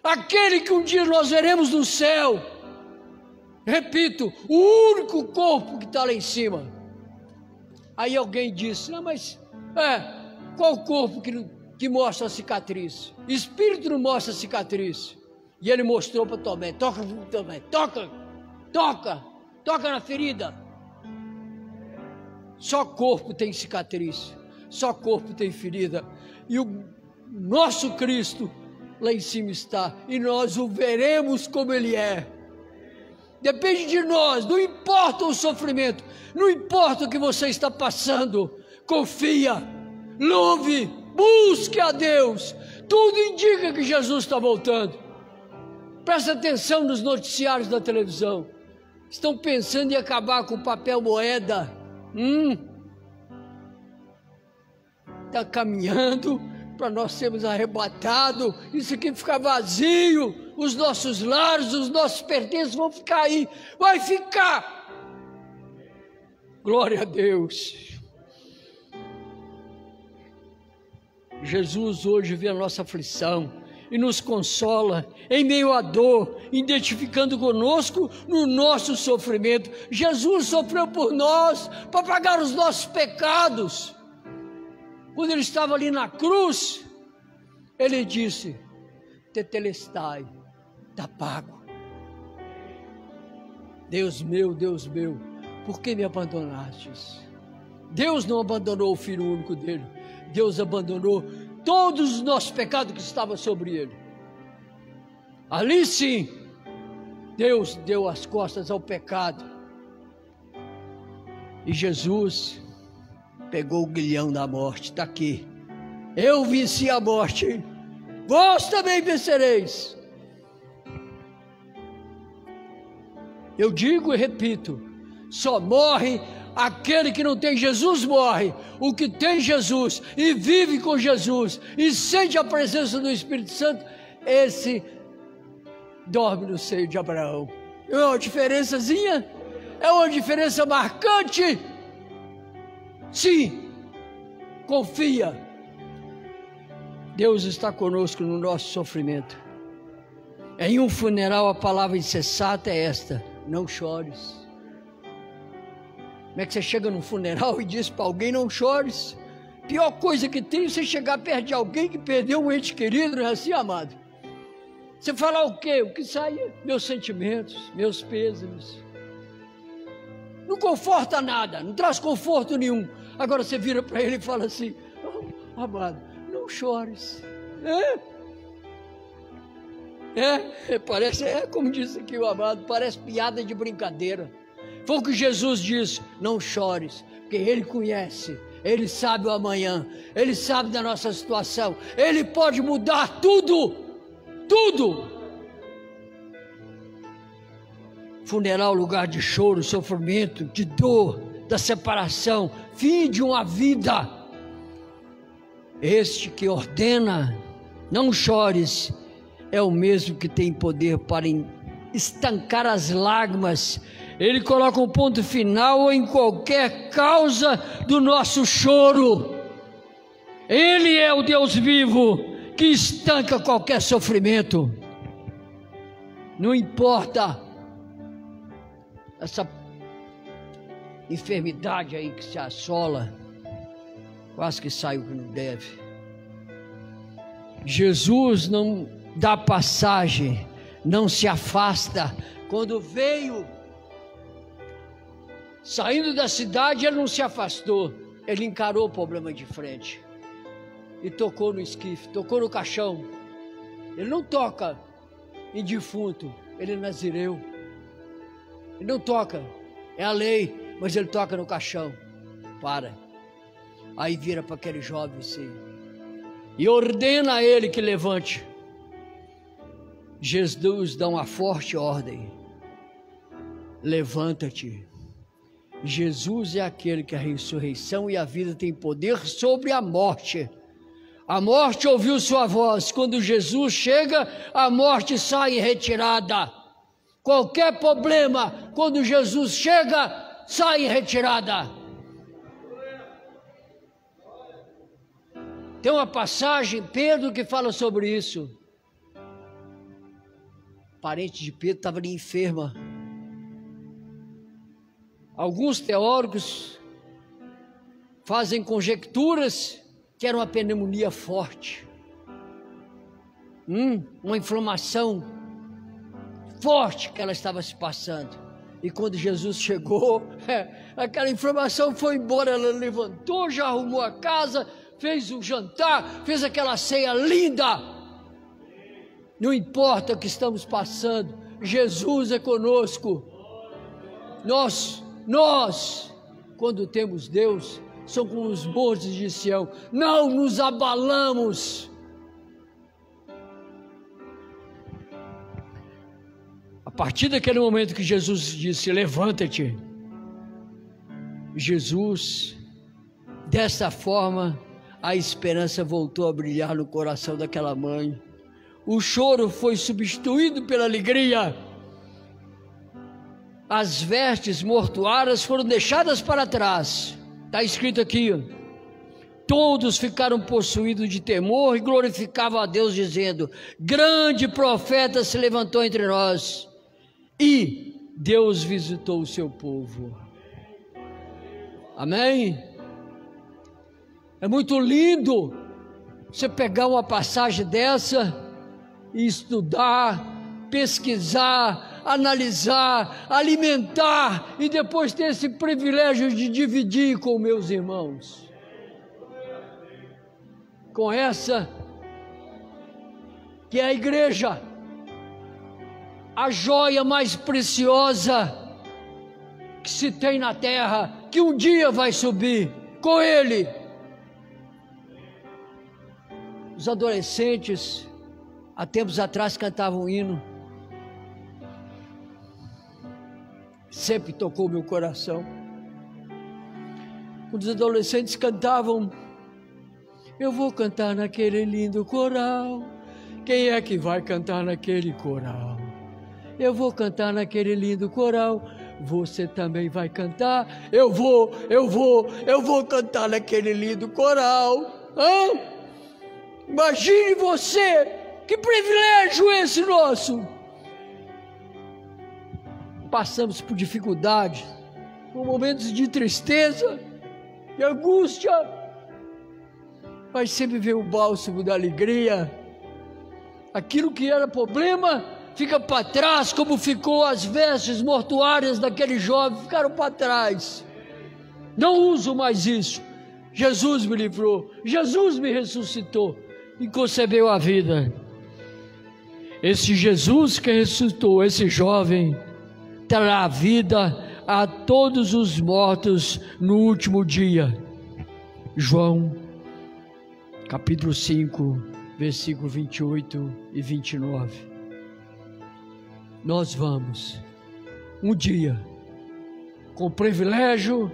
aquele que um dia nós veremos no céu, repito, o único corpo que está lá em cima. Aí alguém disse: não, mas qual corpo que mostra a cicatriz? Espírito não mostra a cicatriz. E ele mostrou para Tomé: toca na ferida. Só corpo tem cicatriz, só corpo tem ferida. E o nosso Cristo lá em cima está, e nós o veremos como Ele é. Depende de nós, não importa o sofrimento, não importa o que você está passando, confia, louve, busque a Deus. Tudo indica que Jesus está voltando. Presta atenção nos noticiários da televisão. Estão pensando em acabar com o papel moeda. Está caminhando para nós sermos arrebatados, isso aqui ficar vazio, os nossos lares, os nossos pertences vão ficar aí, vai ficar. Glória a Deus. Jesus hoje vê a nossa aflição, e nos consola em meio à dor, identificando conosco no nosso sofrimento. Jesus sofreu por nós, para pagar os nossos pecados. Quando ele estava ali na cruz, ele disse: tetelestai, está pago. Deus meu, por que me abandonastes? Deus não abandonou o Filho único dele, Deus abandonou todos os nossos pecados que estavam sobre ele. Ali sim, Deus deu as costas ao pecado. E Jesus pegou o grilhão da morte. Está aqui: eu venci a morte, vós também vencereis. Eu digo e repito: só morre aquele que não tem Jesus. Morre o que tem Jesus e vive com Jesus e sente a presença do Espírito Santo. Esse dorme no seio de Abraão. É uma diferençazinha, é uma diferença marcante. Sim, confia. Deus está conosco no nosso sofrimento. Em um funeral a palavra insensata é esta: não chores. Como é que você chega num funeral e diz para alguém: não chores? Pior coisa que tem é você chegar perto de alguém que perdeu um ente querido, não é assim, amado? Você falar o quê? O que sai? Meus sentimentos, meus pêsames. Não conforta nada, não traz conforto nenhum. Agora você vira para ele e fala assim: oh, amado, não chores. Parece, como disse aqui o amado, parece piada de brincadeira. Foi o que Jesus disse: não chores, porque Ele conhece, Ele sabe o amanhã, Ele sabe da nossa situação, Ele pode mudar tudo, tudo. Funeral, lugar de choro, sofrimento, de dor, da separação, fim de uma vida. Este que ordena, não chores, é o mesmo que tem poder para estancar as lágrimas. Ele coloca um ponto final em qualquer causa do nosso choro. Ele é o Deus vivo que estanca qualquer sofrimento. Não importa essa enfermidade aí que se assola, quase que sai o que não deve. Jesus não dá passagem, não se afasta. Quando veio saindo da cidade, ele não se afastou, ele encarou o problema de frente e tocou no esquife, tocou no caixão. Ele não toca em defunto, ele é nazireu. Ele não toca, é a lei, mas ele toca no caixão. Aí vira para aquele jovem assim e ordena a ele que levante. Jesus dá uma forte ordem: levanta-te. Jesus é aquele que a ressurreição e a vida tem poder sobre a morte. A morte ouviu sua voz. Quando Jesus chega, a morte sai em retirada. Qualquer problema, quando Jesus chega, sai em retirada. Tem uma passagem, Pedro, que fala sobre isso. O parente de Pedro estava ali enferma. Alguns teóricos fazem conjecturas que era uma pneumonia forte, uma inflamação forte que ela estava se passando. E quando Jesus chegou, aquela inflamação foi embora. Ela levantou, já arrumou a casa, fez um jantar, fez aquela ceia linda. Não importa o que estamos passando, Jesus é conosco. Nós, quando temos Deus, somos como os montes de Sião, não nos abalamos. A partir daquele momento que Jesus disse: levanta-te, Jesus, dessa forma, a esperança voltou a brilhar no coração daquela mãe. O choro foi substituído pela alegria. As vestes mortuárias foram deixadas para trás. Está escrito aqui: Todos ficaram possuídos de temor e glorificavam a Deus, dizendo: grande profeta se levantou entre nós, e Deus visitou o seu povo. Amém? É muito lindo você pegar uma passagem dessa e estudar, pesquisar, analisar, alimentar e depois ter esse privilégio de dividir com meus irmãos. Com essa que é a igreja, a joia mais preciosa que se tem na terra, que um dia vai subir com ele. Os adolescentes, há tempos atrás, cantavam um hino, sempre tocou meu coração. Quando os adolescentes cantavam: eu vou cantar naquele lindo coral. Quem é que vai cantar naquele coral? Eu vou cantar naquele lindo coral. Você também vai cantar? Eu vou cantar naquele lindo coral. Hã? Imagine você, que privilégio esse nosso. Passamos por dificuldade, por momentos de tristeza, de angústia, mas sempre vem o bálsamo da alegria. Aquilo que era problema fica para trás, como ficou as vestes mortuárias daquele jovem, ficaram para trás. Não uso mais isso. Jesus me livrou, Jesus me ressuscitou e concebeu a vida. Esse Jesus que ressuscitou esse jovem trará vida a todos os mortos no último dia. João capítulo 5, versículo 28 e 29. Nós vamos, um dia, com o privilégio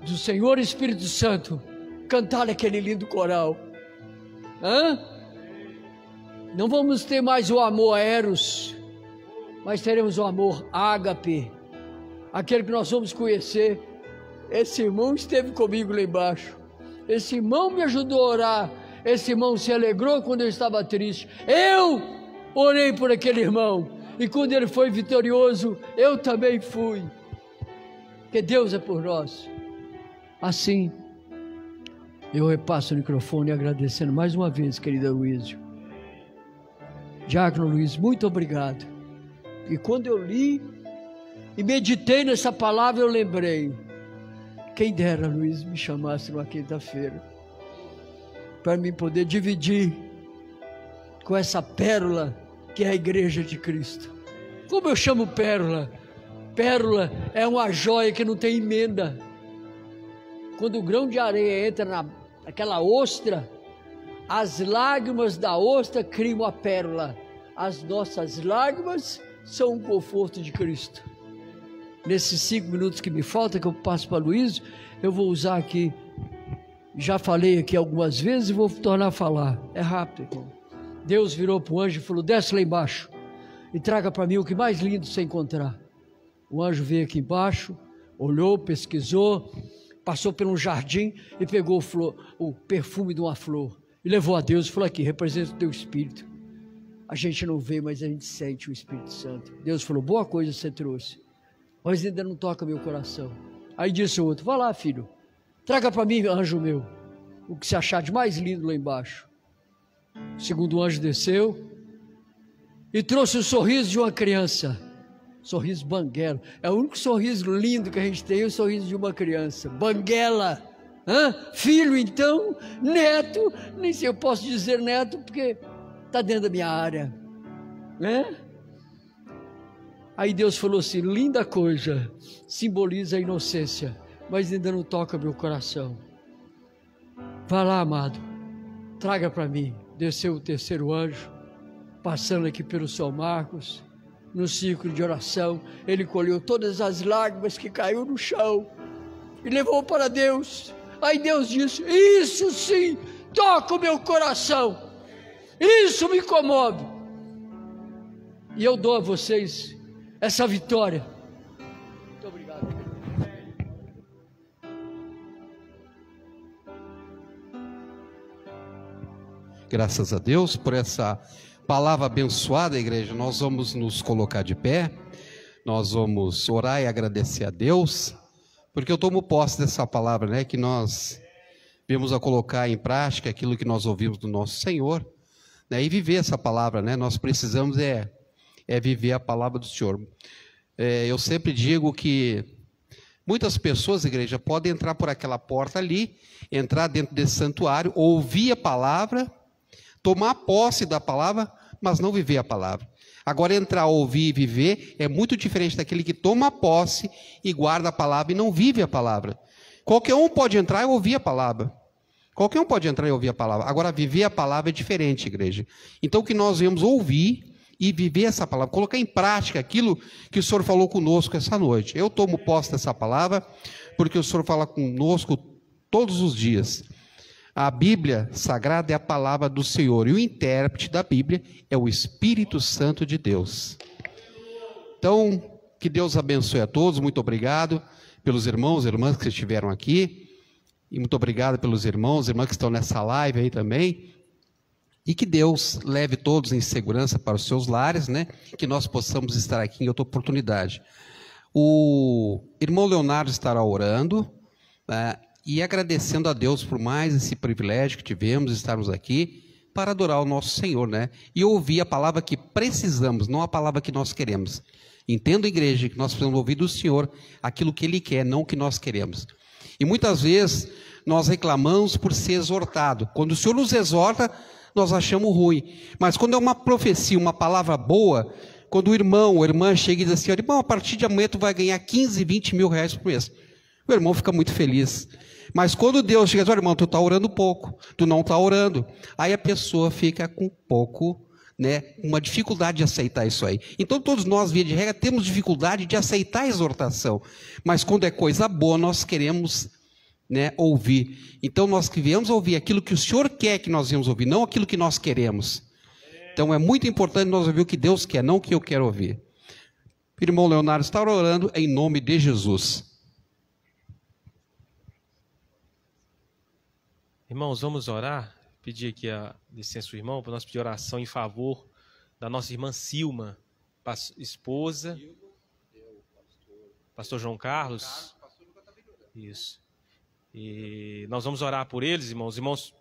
do Senhor Espírito Santo, cantar aquele lindo coral. Não vamos ter mais o amor eros, mas teremos o amor ágape, aquele que nós vamos conhecer. Esse irmão esteve comigo lá embaixo, esse irmão me ajudou a orar, esse irmão se alegrou quando eu estava triste, eu orei por aquele irmão, e quando ele foi vitorioso, eu também fui, porque Deus é por nós. Assim, eu repasso o microfone agradecendo mais uma vez, querida Luísa. Diácono Luiz, muito obrigado. E quando eu li e meditei nessa palavra, eu lembrei: quem dera, Luiz, me chamasse numa quinta-feira, para mim poder dividir com essa pérola que é a igreja de Cristo. Como eu chamo pérola? Pérola é uma joia que não tem emenda. Quando o grão de areia entra naquela ostra, as lágrimas da ostra criam a pérola. As nossas lágrimas são o conforto de Cristo. Nesses 5 minutos que me faltam, que eu passo para Luiz, eu vou usar aqui. Já falei aqui algumas vezes e vou tornar a falar. É rápido, irmão. Deus virou para o anjo e falou: desce lá embaixo e traga para mim o que mais lindo você encontrar. O anjo veio aqui embaixo, olhou, pesquisou, passou por um jardim e pegou o perfume de uma flor e levou a Deus e falou: aqui, representa o teu Espírito. A gente não vê, mas a gente sente o Espírito Santo. Deus falou: boa coisa você trouxe, mas ainda não toca meu coração. Aí disse o outro: vá lá, filho, traga para mim, anjo meu, o que você achar de mais lindo lá embaixo. O segundo anjo desceu e trouxe o sorriso de uma criança. Sorriso banguela. É o único sorriso lindo que a gente tem, é o sorriso de uma criança. Banguela. Filho, então, neto, nem sei eu posso dizer neto, porque está dentro da minha área. Aí Deus falou assim: linda coisa, simboliza a inocência, mas ainda não toca meu coração. Vá lá, amado, traga para mim. Desceu o terceiro anjo, passando aqui pelo São Marcos, no círculo de oração. Ele colheu todas as lágrimas que caiu no chão e levou para Deus. Aí Deus disse: isso sim toca o meu coração, isso me comove, e eu dou a vocês essa vitória. Muito obrigado. Graças a Deus por essa palavra abençoada, igreja. Nós vamos nos colocar de pé, nós vamos orar e agradecer a Deus, porque eu tomo posse dessa palavra, né, que nós viemos a colocar em prática aquilo que nós ouvimos do nosso Senhor, né, e viver essa palavra, né. Nós precisamos viver a palavra do Senhor. Eu sempre digo que muitas pessoas, igreja, podem entrar por aquela porta ali, entrar dentro desse santuário, ouvir a palavra, tomar posse da palavra, mas não viver a palavra. Agora, entrar, ouvir e viver é muito diferente daquele que toma posse e guarda a palavra e não vive a palavra. Qualquer um pode entrar e ouvir a palavra. Qualquer um pode entrar e ouvir a palavra. Agora, viver a palavra é diferente, igreja. Então, que nós viemos ouvir e viver essa palavra, colocar em prática aquilo que o Senhor falou conosco essa noite. Eu tomo posse dessa palavra, porque o Senhor fala conosco todos os dias. A Bíblia Sagrada é a palavra do Senhor, e o intérprete da Bíblia é o Espírito Santo de Deus. Então, que Deus abençoe a todos, muito obrigado pelos irmãos e irmãs que estiveram aqui, e muito obrigado pelos irmãos e irmãs que estão nessa live aí também. E que Deus leve todos em segurança para os seus lares, né? Que nós possamos estar aqui em outra oportunidade. O irmão Leonardo estará orando, e agradecendo a Deus por mais esse privilégio que tivemos de estarmos aqui para adorar o nosso Senhor, né? E ouvir a palavra que precisamos, não a palavra que nós queremos. Entenda, igreja, que nós precisamos ouvir do Senhor aquilo que Ele quer, não o que nós queremos. E muitas vezes nós reclamamos por ser exortado. Quando o Senhor nos exorta, nós achamos ruim, mas quando é uma profecia, uma palavra boa, quando o irmão ou a irmã chega e diz assim: irmão, a partir de amanhã tu vai ganhar 15, 20 mil reais por mês, o irmão fica muito feliz. Mas quando Deus chega e diz: irmão, tu está orando pouco, tu não está orando, aí a pessoa fica com pouco, né, uma dificuldade de aceitar isso aí. Então todos nós, via de regra, temos dificuldade de aceitar a exortação, mas quando é coisa boa, nós queremos, né, ouvir. Então nós que viemos ouvir aquilo que o Senhor quer que nós viemos ouvir, não aquilo que nós queremos. Então é muito importante nós ouvir o que Deus quer, não o que eu quero ouvir. O irmão Leonardo está orando em nome de Jesus. Irmãos, vamos orar. Pedir aqui a licença do irmão para nós pedir oração em favor da nossa irmã Silma, esposa, pastor João Carlos. Isso. E nós vamos orar por eles, irmãos,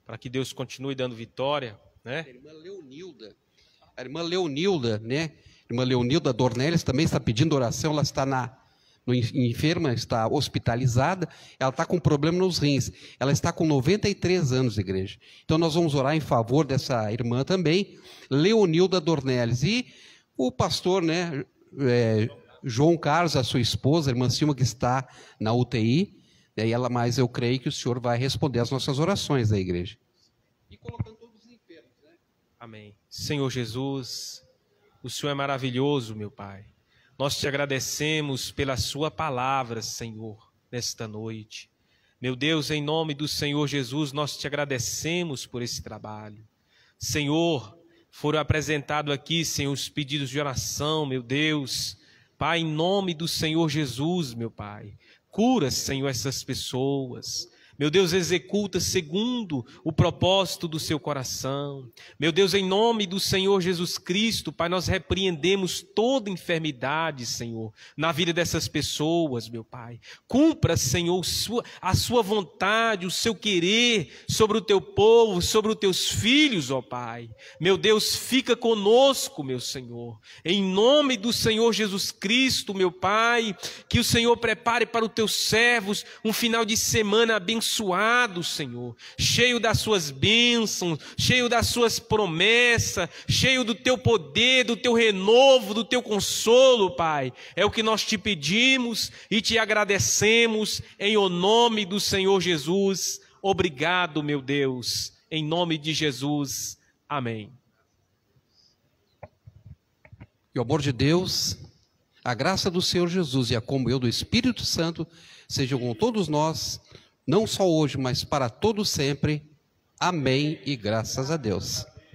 para que Deus continue dando vitória, né? A irmã Leonilda, né? A irmã Leonilda Dornelles também está pedindo oração, ela está enferma, está hospitalizada, ela está com problema nos rins, ela está com 93 anos, igreja. Então nós vamos orar em favor dessa irmã também, Leonilda Dornelles, e o pastor, né, João Carlos, a sua esposa, a irmã Silma, que está na UTI, mas eu creio que o Senhor vai responder às nossas orações da igreja. E colocando todos os enfermos, né? Amém. Senhor Jesus, o Senhor é maravilhoso, meu Pai. Nós te agradecemos pela sua palavra, Senhor, nesta noite. Meu Deus, em nome do Senhor Jesus, nós te agradecemos por esse trabalho. Senhor, foram apresentados aqui, Senhor, os pedidos de oração, meu Deus. Pai, em nome do Senhor Jesus, meu Pai, cura, Senhor, essas pessoas. Meu Deus, executa segundo o propósito do seu coração. Meu Deus, em nome do Senhor Jesus Cristo, Pai, nós repreendemos toda enfermidade, Senhor, na vida dessas pessoas, meu Pai. Cumpra, Senhor, a sua vontade, o seu querer sobre o teu povo, sobre os teus filhos, ó Pai. Meu Deus, fica conosco, meu Senhor. Em nome do Senhor Jesus Cristo, meu Pai, que o Senhor prepare para os teus servos um final de semana abençoado, Senhor, cheio das suas bênçãos, cheio das suas promessas, cheio do teu poder, do teu renovo, do teu consolo, Pai. É o que nós te pedimos e te agradecemos em o nome do Senhor Jesus. Obrigado, meu Deus, em nome de Jesus. Amém. Que o amor de Deus, a graça do Senhor Jesus e a comunhão do Espírito Santo sejam com todos nós, não só hoje, mas para todo sempre. Amém e graças a Deus.